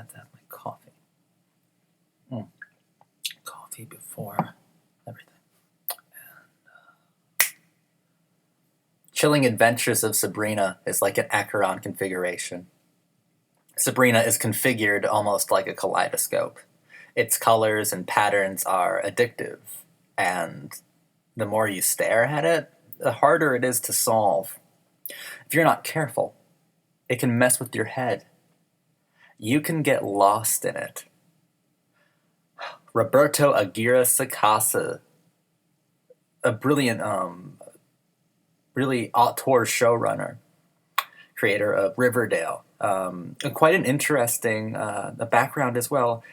have to have my coffee. Coffee before everything. Chilling Adventures of Sabrina is like an Acheron configuration. Sabrina is configured almost like a kaleidoscope. Its colors and patterns are addictive, and the more you stare at it, the harder it is to solve. If you're not careful, it can mess with your head. You can get lost in it. Roberto Aguirre-Sacasa, a brilliant, really auteur showrunner, creator of Riverdale, and quite an interesting background as well.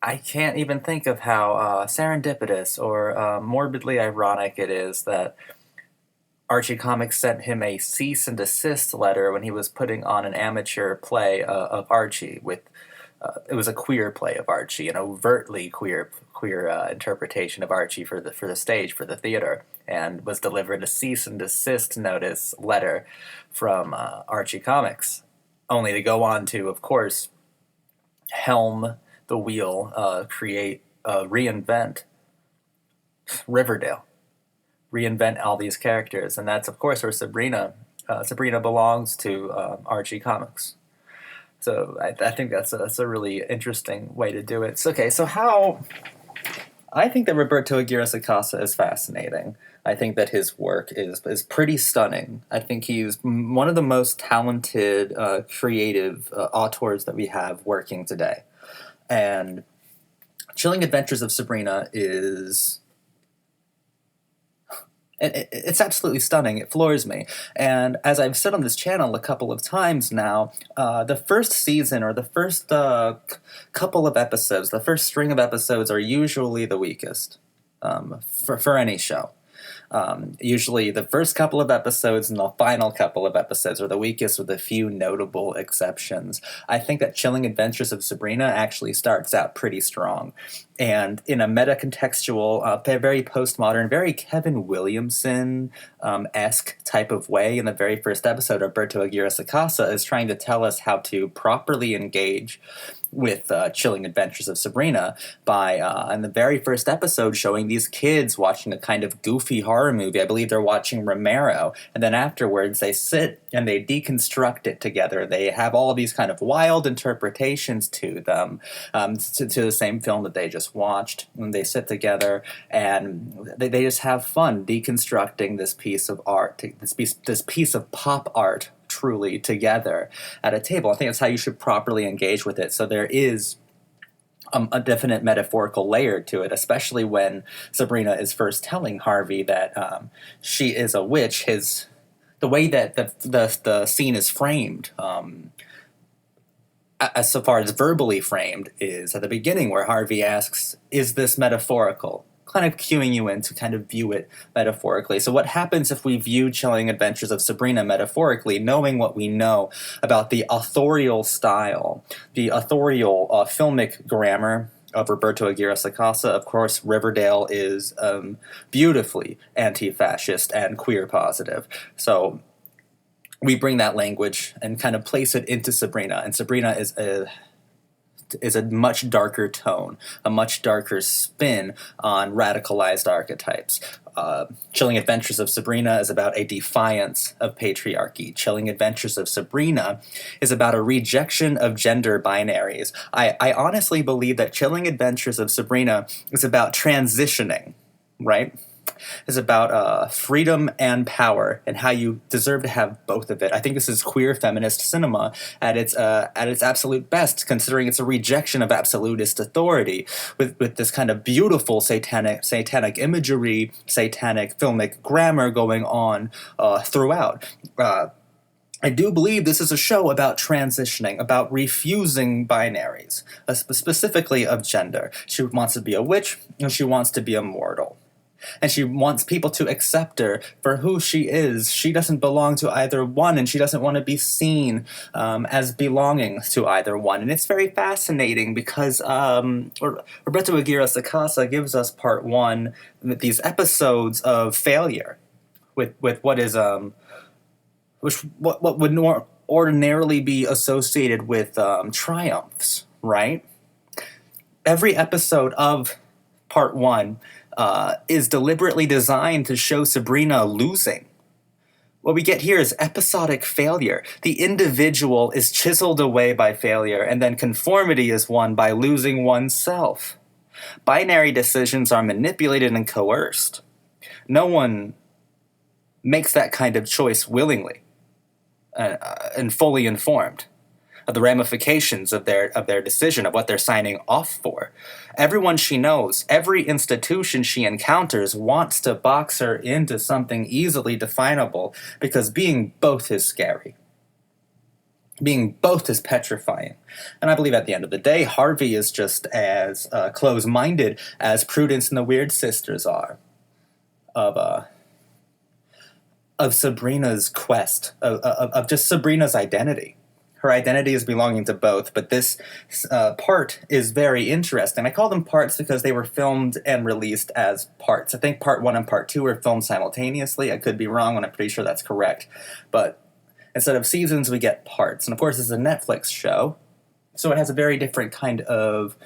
I can't even think of how serendipitous or morbidly ironic it is that Archie Comics sent him a cease and desist letter when he was putting on an amateur play of Archie. It was a queer play of Archie, an overtly queer interpretation of Archie for the stage, for the theater, and was delivered a cease and desist notice letter from Archie Comics, only to go on to, of course, helm the wheel, create, reinvent Riverdale, reinvent all these characters, and that's of course where Sabrina belongs to Archie Comics. So I think that's a really interesting way to do it. So how I think that Roberto Aguirre-Sacasa is fascinating. I think that his work is pretty stunning. I think he's one of the most talented, creative auteurs that we have working today. And Chilling Adventures of Sabrina is... It's absolutely stunning. It floors me. And as I've said on this channel a couple of times now, the first season or the first couple of episodes, the first string of episodes are usually the weakest for any show. Usually the first couple of episodes and the final couple of episodes are the weakest with a few notable exceptions. I think that Chilling Adventures of Sabrina actually starts out pretty strong. And in a meta-contextual, very postmodern, very Kevin Williamson-esque type of way, in the very first episode, Roberto Aguirre-Sacasa is trying to tell us how to properly engage with Chilling Adventures of Sabrina by, in the very first episode, showing these kids watching a kind of goofy horror movie. I believe they're watching Romero. And then afterwards, they sit and they deconstruct it together. They have all of these kind of wild interpretations to them, to the same film that they just watched. And they sit together and they just have fun deconstructing this piece of art, this piece of pop art, truly, together at a table. I think that's how you should properly engage with it. So there is a definite metaphorical layer to it, especially when Sabrina is first telling Harvey that she is a witch. The way that the scene is framed, as so far as verbally framed, is at the beginning where Harvey asks, "Is this metaphorical?" Kind of cueing you in to kind of view it metaphorically. So what happens if we view Chilling Adventures of Sabrina metaphorically, knowing what we know about the authorial style, the authorial filmic grammar of Roberto Aguirre-Sacasa? Of course, Riverdale is beautifully anti-fascist and queer positive. So we bring that language and kind of place it into Sabrina, and Sabrina is a much darker tone, a much darker spin on radicalized archetypes. Chilling Adventures of Sabrina is about a defiance of patriarchy. Chilling Adventures of Sabrina is about a rejection of gender binaries. I honestly believe that Chilling Adventures of Sabrina is about transitioning, right? Is about freedom and power and how you deserve to have both of it. I think this is queer feminist cinema at its absolute best, considering it's a rejection of absolutist authority with this kind of beautiful satanic imagery, satanic filmic grammar going on throughout. I do believe this is a show about transitioning, about refusing binaries, specifically of gender. She wants to be a witch, and she wants to be a mortal. And she wants people to accept her for who she is. She doesn't belong to either one, and she doesn't want to be seen as belonging to either one. And it's very fascinating because Roberto Aguirre-Sacasa gives us part one, these episodes of failure, with what is what would ordinarily be associated with triumphs, right? Every episode of part one is deliberately designed to show Sabrina losing. What we get here is episodic failure. The individual is chiseled away by failure, and then conformity is won by losing oneself. Binary decisions are manipulated and coerced. No one makes that kind of choice willingly and fully informed of the ramifications of their decision, of what they're signing off for. Everyone she knows, every institution she encounters wants to box her into something easily definable, because being both is scary. Being both is petrifying. And I believe at the end of the day, Harvey is just as close-minded as Prudence and the Weird Sisters are of Sabrina's quest, of just Sabrina's identity. Her identity is belonging to both, but this part is very interesting. I call them parts because they were filmed and released as parts. I think part one and part two were filmed simultaneously. I could be wrong, and I'm pretty sure that's correct. But instead of seasons, we get parts. And of course, this is a Netflix show, so it has a very different kind of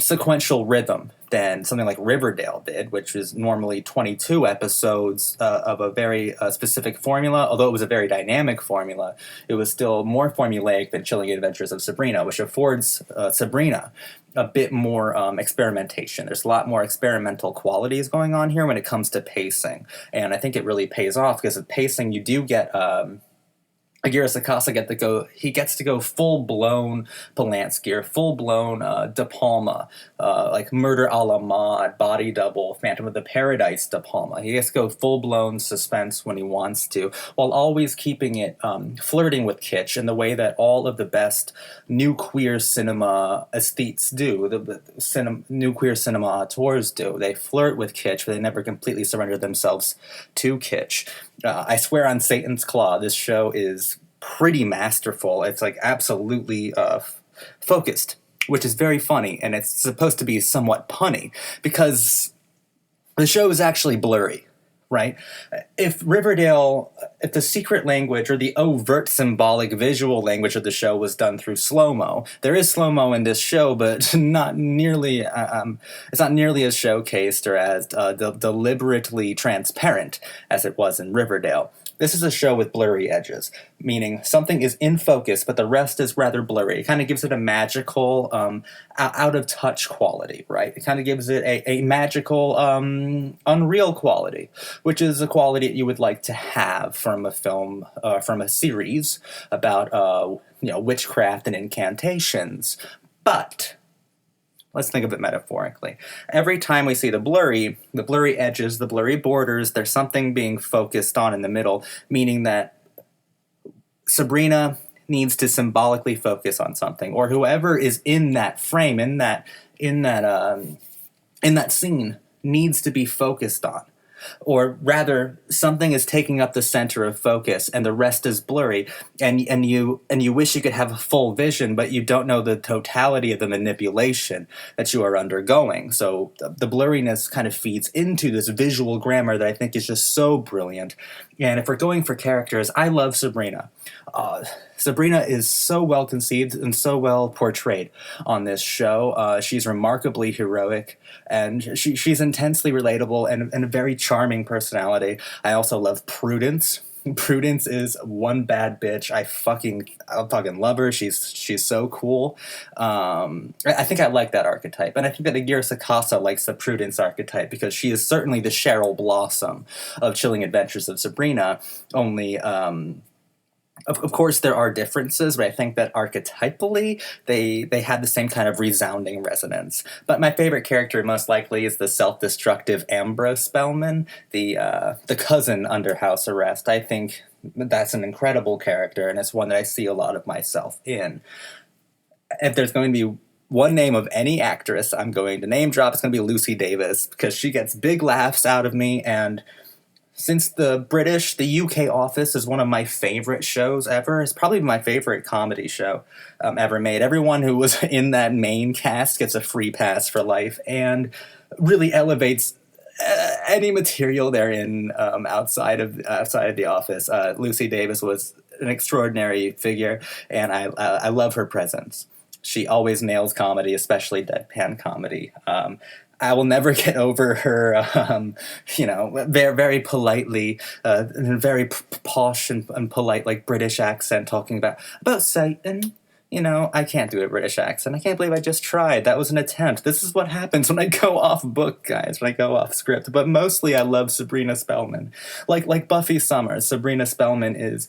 sequential rhythm than something like Riverdale did, which is normally 22 episodes of a very specific formula. Although it was a very dynamic formula, it was still more formulaic than Chilling Adventures of Sabrina, which affords Sabrina a bit more experimentation. There's a lot more experimental qualities going on here when it comes to pacing, and I think it really pays off, because with pacing you do get Aguirre-Sacasa gets to go full-blown Polanski, or full-blown De Palma, like Murder a la Maude, Body Double, Phantom of the Paradise De Palma. He gets to go full-blown suspense when he wants to, while always keeping it flirting with kitsch in the way that all of the best new queer cinema aesthetes do, new queer cinema auteurs do. They flirt with kitsch, but they never completely surrender themselves to kitsch. I swear on Satan's Claw, this show is pretty masterful. It's like absolutely focused, which is very funny, and it's supposed to be somewhat punny, because the show is actually blurry, right? If the secret language or the overt symbolic visual language of the show was done through slow-mo, there is slow-mo in this show, but not nearly, it's not nearly as showcased or as deliberately transparent as it was in Riverdale. This is a show with blurry edges, meaning something is in focus, but the rest is rather blurry. It kind of gives it a magical, out-of-touch quality, right? It kind of gives it a magical, unreal quality, which is a quality that you would like to have from a film, from a series about, witchcraft and incantations. But let's think of it metaphorically. Every time we see the blurry edges, the blurry borders, there's something being focused on in the middle, meaning that Sabrina needs to symbolically focus on something, or whoever is in that frame, in that scene, needs to be focused on. Or rather, something is taking up the center of focus and the rest is blurry, and you wish you could have a full vision, but you don't know the totality of the manipulation that you are undergoing. So the blurriness kind of feeds into this visual grammar that I think is just so brilliant. And if we're going for characters, I love Sabrina. Sabrina is so well conceived and so well portrayed on this show. She's remarkably heroic, and she's intensely relatable and a very charming personality. I also love Prudence. Prudence is one bad bitch. I fucking love her. She's so cool. I think I like that archetype, and I think that Aguirre-Sacasa likes the Prudence archetype, because she is certainly the Cheryl Blossom of Chilling Adventures of Sabrina. Only, of course, there are differences, but I think that archetypally they have the same kind of resounding resonance. But my favorite character most likely is the self-destructive Ambrose Spellman, the cousin under house arrest. I think that's an incredible character, and it's one that I see a lot of myself in. If there's going to be one name of any actress I'm going to name drop, it's going to be Lucy Davis, because she gets big laughs out of me, and since the UK Office is one of my favorite shows ever. It's probably my favorite comedy show ever made. Everyone who was in that main cast gets a free pass for life, and really elevates any material they're in outside of The Office. Lucy Davis was an extraordinary figure, and I love her presence. She always nails comedy, especially deadpan comedy. I will never get over her, very, very politely, very posh and polite, like British accent, talking about Satan. I can't do a British accent. I can't believe I just tried. That was an attempt. This is what happens when I go off book, guys, when I go off script. But mostly I love Sabrina Spellman. Like Buffy Summers, Sabrina Spellman is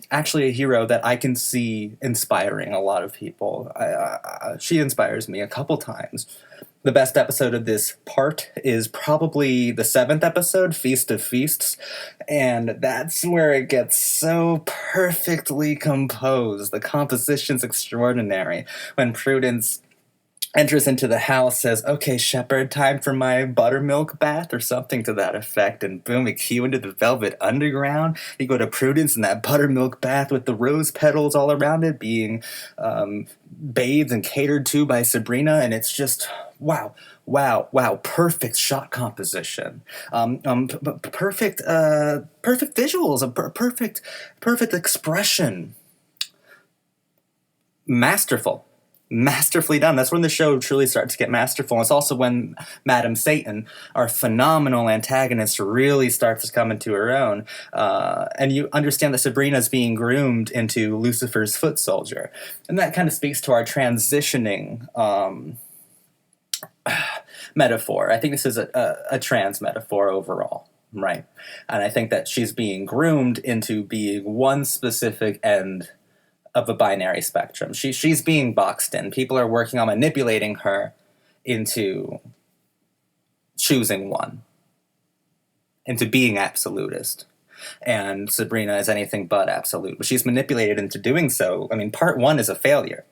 actually a hero that I can see inspiring a lot of people. She inspires me a couple times. The best episode of this part is probably the 7th episode, Feast of Feasts, and that's where it gets so perfectly composed. The composition's extraordinary. When Prudence enters into the house, says, "Okay, Shepherd, time for my buttermilk bath," or something to that effect, and boom, we cue into the Velvet Underground. You go to Prudence in that buttermilk bath with the rose petals all around it, being bathed and catered to by Sabrina, and it's just wow, perfect shot composition, perfect visuals, perfect expression, masterfully done. That's when the show truly starts to get masterful. And it's also when Madam Satan, our phenomenal antagonist, really starts to come into her own. And you understand that Sabrina's being groomed into Lucifer's foot soldier. And that kind of speaks to our transitioning metaphor. I think this is a trans metaphor overall, right? And I think that she's being groomed into being one specific end of a binary spectrum. She's being boxed in. People are working on manipulating her into choosing one, into being absolutist. And Sabrina is anything but absolute. But she's manipulated into doing so. I mean, part 1 is a failure.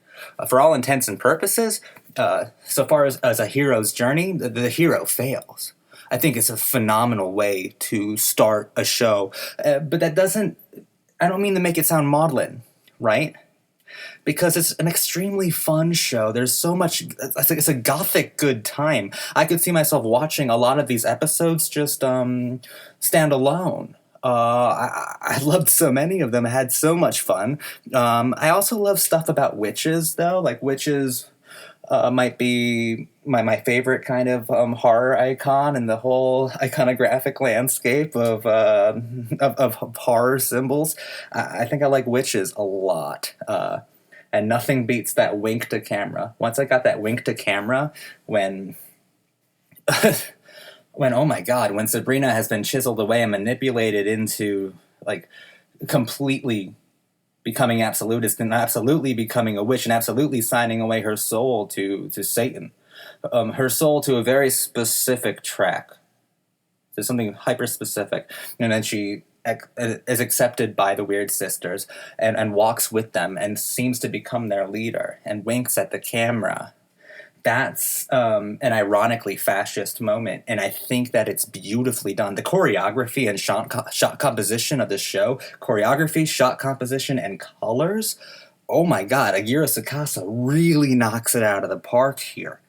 For all intents and purposes, so far as a hero's journey, the hero fails. I think it's a phenomenal way to start a show. But that doesn't, I don't mean to make it sound maudlin, right? Because it's an extremely fun show. There's so much, it's a gothic good time. I could see myself watching a lot of these episodes just stand alone. I loved so many of them. I had so much fun. I also love stuff about witches, though. Like, witches might be my favorite kind of horror icon in the whole iconographic landscape of horror symbols. I think I like witches a lot. And nothing beats that wink to camera. Once I got that wink to camera, when oh my god, when Sabrina has been chiseled away and manipulated into, like, completely becoming absolutist and absolutely becoming a witch and absolutely signing away her soul to Satan. Her soul to a very specific track. To something hyper-specific. And then she is accepted by the Weird Sisters and walks with them and seems to become their leader and winks at the camera. That's an ironically fascist moment, and I think that it's beautifully done. The choreography and shot composition of the show, choreography, shot composition, and colors, oh my god, Aguirre-Sacasa really knocks it out of the park here.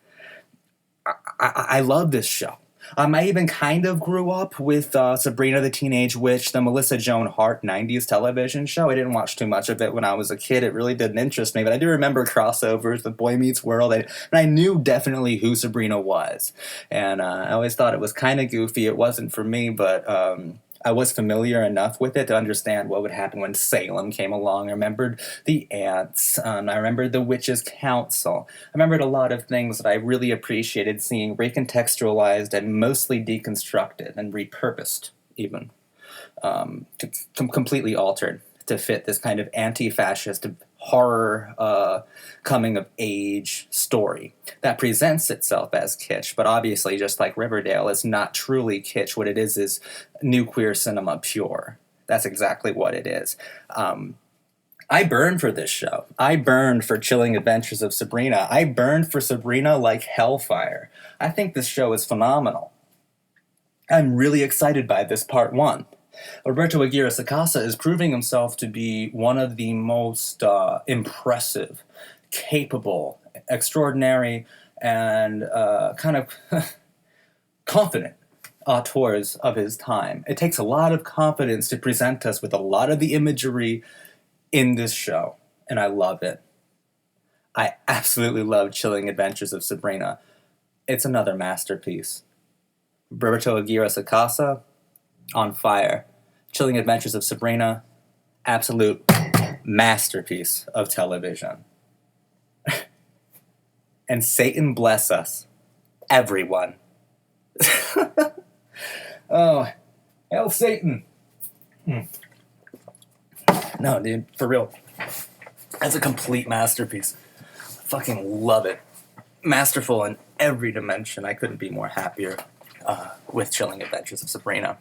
I love this show. I even kind of grew up with Sabrina the Teenage Witch, the Melissa Joan Hart 90s television show. I didn't watch too much of it when I was a kid. It really didn't interest me, but I do remember crossovers with Boy Meets World, and I knew definitely who Sabrina was. And I always thought it was kind of goofy. It wasn't for me, but I was familiar enough with it to understand what would happen when Salem came along. I remembered the ants. I remembered the Witches' Council. I remembered a lot of things that I really appreciated seeing recontextualized and mostly deconstructed and repurposed, even. Completely altered to fit this kind of anti-fascist horror coming-of-age story that presents itself as kitsch, but obviously, just like Riverdale, is not truly kitsch. What it is new queer cinema pure. That's exactly what it is. I burned for this show. I burned for Chilling Adventures of Sabrina. I burned for Sabrina like hellfire. I think this show is phenomenal. I'm really excited by this part 1. Roberto Aguirre-Sacasa is proving himself to be one of the most impressive, capable, extraordinary, and kind of confident auteurs of his time. It takes a lot of confidence to present us with a lot of the imagery in this show, and I love it. I absolutely love Chilling Adventures of Sabrina. It's another masterpiece. Roberto Aguirre-Sacasa, on fire. Chilling Adventures of Sabrina, absolute masterpiece of television. And Satan bless us, everyone. Oh, hell Satan. No, dude, for real. That's a complete masterpiece. Fucking love it. Masterful in every dimension. I couldn't be more happier with Chilling Adventures of Sabrina.